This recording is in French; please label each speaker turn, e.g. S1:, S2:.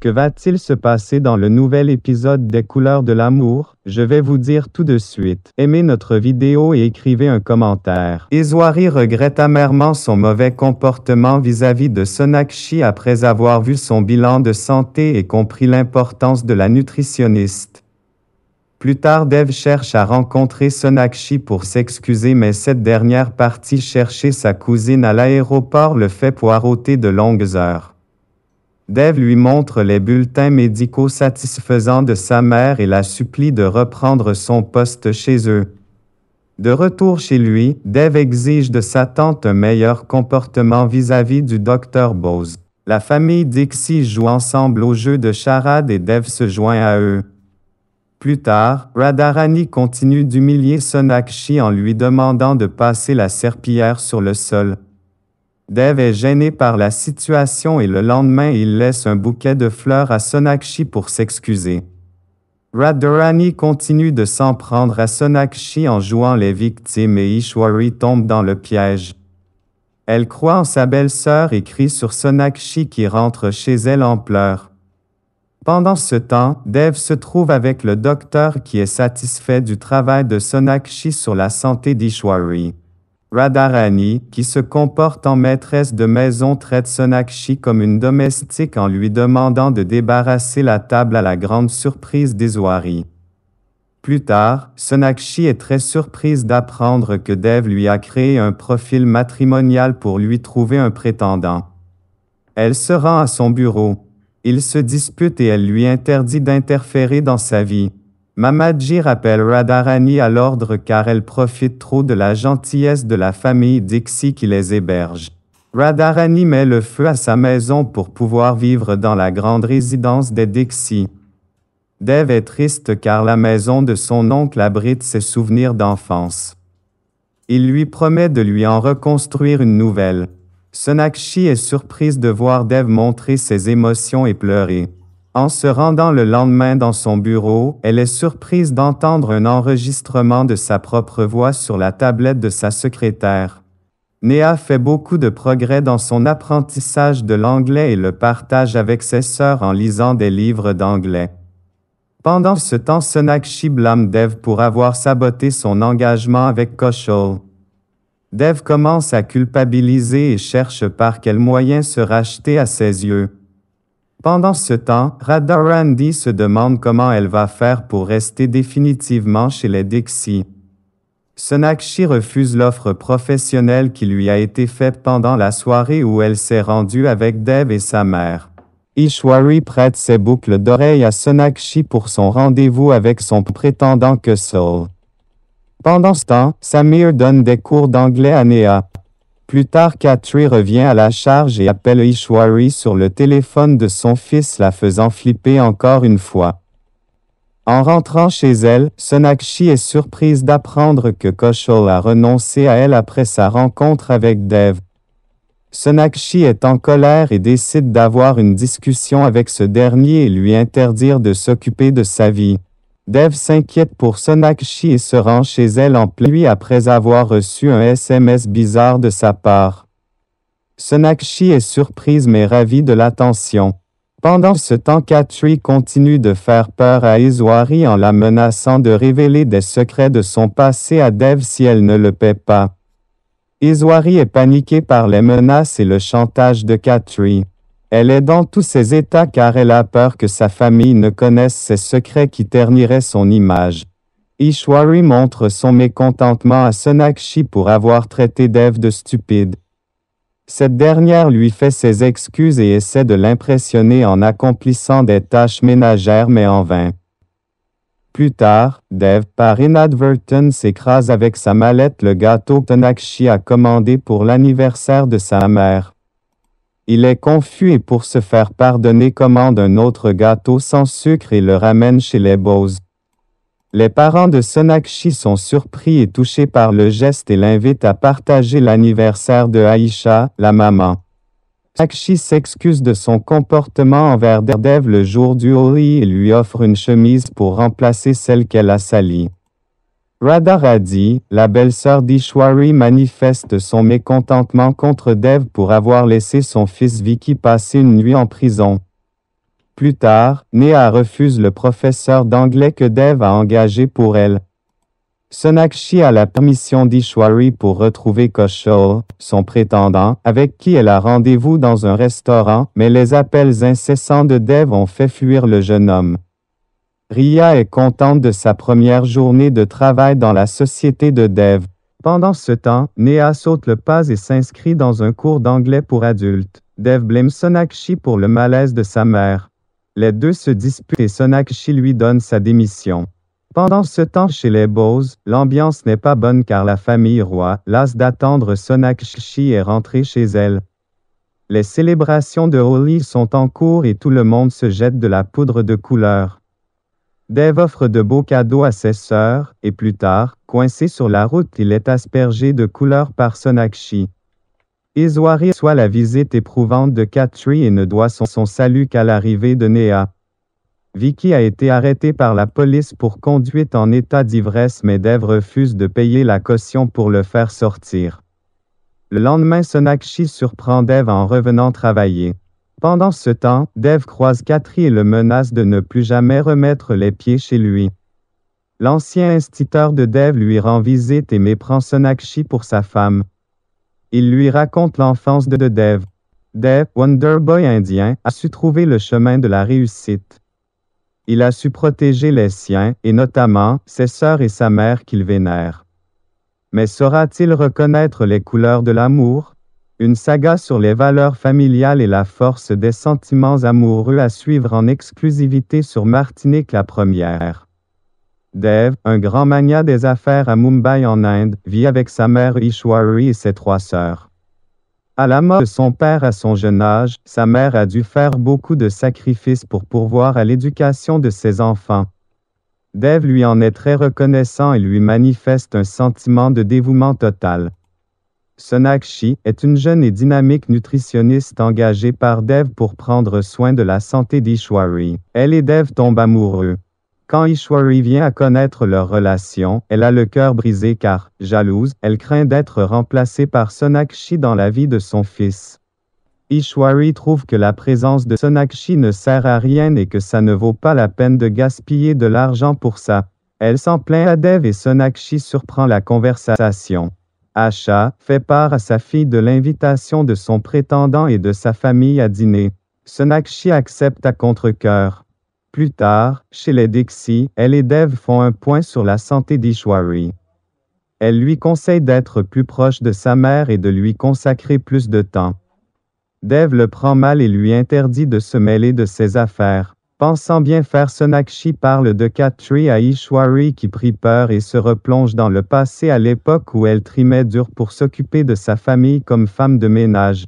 S1: Que va-t-il se passer dans le nouvel épisode des Couleurs de l'amour? Je vais vous dire tout de suite. Aimez notre vidéo et écrivez un commentaire. Izwari regrette amèrement son mauvais comportement vis-à-vis de Sonakshi après avoir vu son bilan de santé et compris l'importance de la nutritionniste. Plus tard, Dev cherche à rencontrer Sonakshi pour s'excuser, mais cette dernière partie chercher sa cousine à l'aéroport le fait poireauter de longues heures. Dev lui montre les bulletins médicaux satisfaisants de sa mère et la supplie de reprendre son poste chez eux. De retour chez lui, Dev exige de sa tante un meilleur comportement vis-à-vis du Dr Bose. La famille Dixie joue ensemble au jeu de charade et Dev se joint à eux. Plus tard, Radharani continue d'humilier Sonakshi en lui demandant de passer la serpillière sur le sol. Dev est gêné par la situation et le lendemain il laisse un bouquet de fleurs à Sonakshi pour s'excuser. Radharani continue de s'en prendre à Sonakshi en jouant les victimes et Ishwari tombe dans le piège. Elle croit en sa belle-sœur et crie sur Sonakshi qui rentre chez elle en pleurs. Pendant ce temps, Dev se trouve avec le docteur qui est satisfait du travail de Sonakshi sur la santé d'Ishwari. Radharani, qui se comporte en maîtresse de maison, traite Sonakshi comme une domestique en lui demandant de débarrasser la table à la grande surprise d'Ishwari. Plus tard, Sonakshi est très surprise d'apprendre que Dev lui a créé un profil matrimonial pour lui trouver un prétendant. Elle se rend à son bureau. Ils se disputent et elle lui interdit d'interférer dans sa vie. Mamaji rappelle Radharani à l'ordre car elle profite trop de la gentillesse de la famille Dixie qui les héberge. Radharani met le feu à sa maison pour pouvoir vivre dans la grande résidence des Dixie. Dev est triste car la maison de son oncle abrite ses souvenirs d'enfance. Il lui promet de lui en reconstruire une nouvelle. Sonakshi est surprise de voir Dev montrer ses émotions et pleurer. En se rendant le lendemain dans son bureau, elle est surprise d'entendre un enregistrement de sa propre voix sur la tablette de sa secrétaire. Néha fait beaucoup de progrès dans son apprentissage de l'anglais et le partage avec ses sœurs en lisant des livres d'anglais. Pendant ce temps, Sonakshi blâme Dev pour avoir saboté son engagement avec Kaushal. Dev commence à culpabiliser et cherche par quel moyen se racheter à ses yeux. Pendant ce temps, Radharani se demande comment elle va faire pour rester définitivement chez les Dixie. Sonakshi refuse l'offre professionnelle qui lui a été faite pendant la soirée où elle s'est rendue avec Dev et sa mère. Ishwari prête ses boucles d'oreilles à Sonakshi pour son rendez-vous avec son prétendant Kaushal. Pendant ce temps, Samir donne des cours d'anglais à Néha. Plus tard, Khatri revient à la charge et appelle Ishwari sur le téléphone de son fils, la faisant flipper encore une fois. En rentrant chez elle, Sonakshi est surprise d'apprendre que Kaushal a renoncé à elle après sa rencontre avec Dev. Sonakshi est en colère et décide d'avoir une discussion avec ce dernier et lui interdire de s'occuper de sa vie. Dev s'inquiète pour Sonakshi et se rend chez elle en pleine nuit après avoir reçu un SMS bizarre de sa part. Sonakshi est surprise mais ravie de l'attention. Pendant ce temps, Khatri continue de faire peur à Ishwari en la menaçant de révéler des secrets de son passé à Dev si elle ne le paie pas. Ishwari est paniquée par les menaces et le chantage de Khatri. Elle est dans tous ses états car elle a peur que sa famille ne connaisse ses secrets qui terniraient son image. Ishwari montre son mécontentement à Sonakshi pour avoir traité Dev de stupide. Cette dernière lui fait ses excuses et essaie de l'impressionner en accomplissant des tâches ménagères mais en vain. Plus tard, Dev, par inadvertance, écrase avec sa mallette le gâteau que Sonakshi a commandé pour l'anniversaire de sa mère. Il est confus et pour se faire pardonner commande un autre gâteau sans sucre et le ramène chez les Bose. Les parents de Sonakshi sont surpris et touchés par le geste et l'invitent à partager l'anniversaire de Aisha, la maman. Sonakshi s'excuse de son comportement envers Dev le jour du Holi et lui offre une chemise pour remplacer celle qu'elle a salie. Radharani, la belle-sœur d'Ishwari, manifeste son mécontentement contre Dev pour avoir laissé son fils Vicky passer une nuit en prison. Plus tard, Neha refuse le professeur d'anglais que Dev a engagé pour elle. Sonakshi a la permission d'Ishwari pour retrouver Kaushal, son prétendant, avec qui elle a rendez-vous dans un restaurant, mais les appels incessants de Dev ont fait fuir le jeune homme. Riya est contente de sa première journée de travail dans la société de Dev. Pendant ce temps, Neha saute le pas et s'inscrit dans un cours d'anglais pour adultes. Dev blâme Sonakshi pour le malaise de sa mère. Les deux se disputent et Sonakshi lui donne sa démission. Pendant ce temps chez les Bose, l'ambiance n'est pas bonne car la famille Roy, lasse d'attendre Sonakshi est rentrée chez elle. Les célébrations de Holi sont en cours et tout le monde se jette de la poudre de couleur. Dev offre de beaux cadeaux à ses sœurs, et plus tard, coincé sur la route, il est aspergé de couleur par Sonakshi. Iswari reçoit la visite éprouvante de Khatri et ne doit son salut qu'à l'arrivée de Neha. Vicky a été arrêté par la police pour conduite en état d'ivresse mais Dev refuse de payer la caution pour le faire sortir. Le lendemain, Sonakshi surprend Dev en revenant travailler. Pendant ce temps, Dev croise Khatri et le menace de ne plus jamais remettre les pieds chez lui. L'ancien instituteur de Dev lui rend visite et méprend Sonakshi pour sa femme. Il lui raconte l'enfance de Dev. Dev, Wonder Boy indien, a su trouver le chemin de la réussite. Il a su protéger les siens, et notamment, ses sœurs et sa mère qu'il vénère. Mais saura-t-il reconnaître les couleurs de l'amour? Une saga sur les valeurs familiales et la force des sentiments amoureux à suivre en exclusivité sur Martinique la première. Dev, un grand magnat des affaires à Mumbai en Inde, vit avec sa mère Ishwari et ses 3 sœurs. À la mort de son père à son jeune âge, sa mère a dû faire beaucoup de sacrifices pour pourvoir à l'éducation de ses enfants. Dev lui en est très reconnaissant et lui manifeste un sentiment de dévouement total. Sonakshi est une jeune et dynamique nutritionniste engagée par Dev pour prendre soin de la santé d'Ishwari. Elle et Dev tombent amoureux. Quand Ishwari vient à connaître leur relation, elle a le cœur brisé car, jalouse, elle craint d'être remplacée par Sonakshi dans la vie de son fils. Ishwari trouve que la présence de Sonakshi ne sert à rien et que ça ne vaut pas la peine de gaspiller de l'argent pour ça. Elle s'en plaint à Dev et Sonakshi surprend la conversation. Asha fait part à sa fille de l'invitation de son prétendant et de sa famille à dîner. Sonakshi accepte à contre-cœur. Plus tard, chez les Dixie, elle et Dev font un point sur la santé d'Ishwari. Elle lui conseille d'être plus proche de sa mère et de lui consacrer plus de temps. Dev le prend mal et lui interdit de se mêler de ses affaires. Pensant bien faire, Sonakshi parle de Khatri à Ishwari qui prit peur et se replonge dans le passé à l'époque où elle trimait dur pour s'occuper de sa famille comme femme de ménage.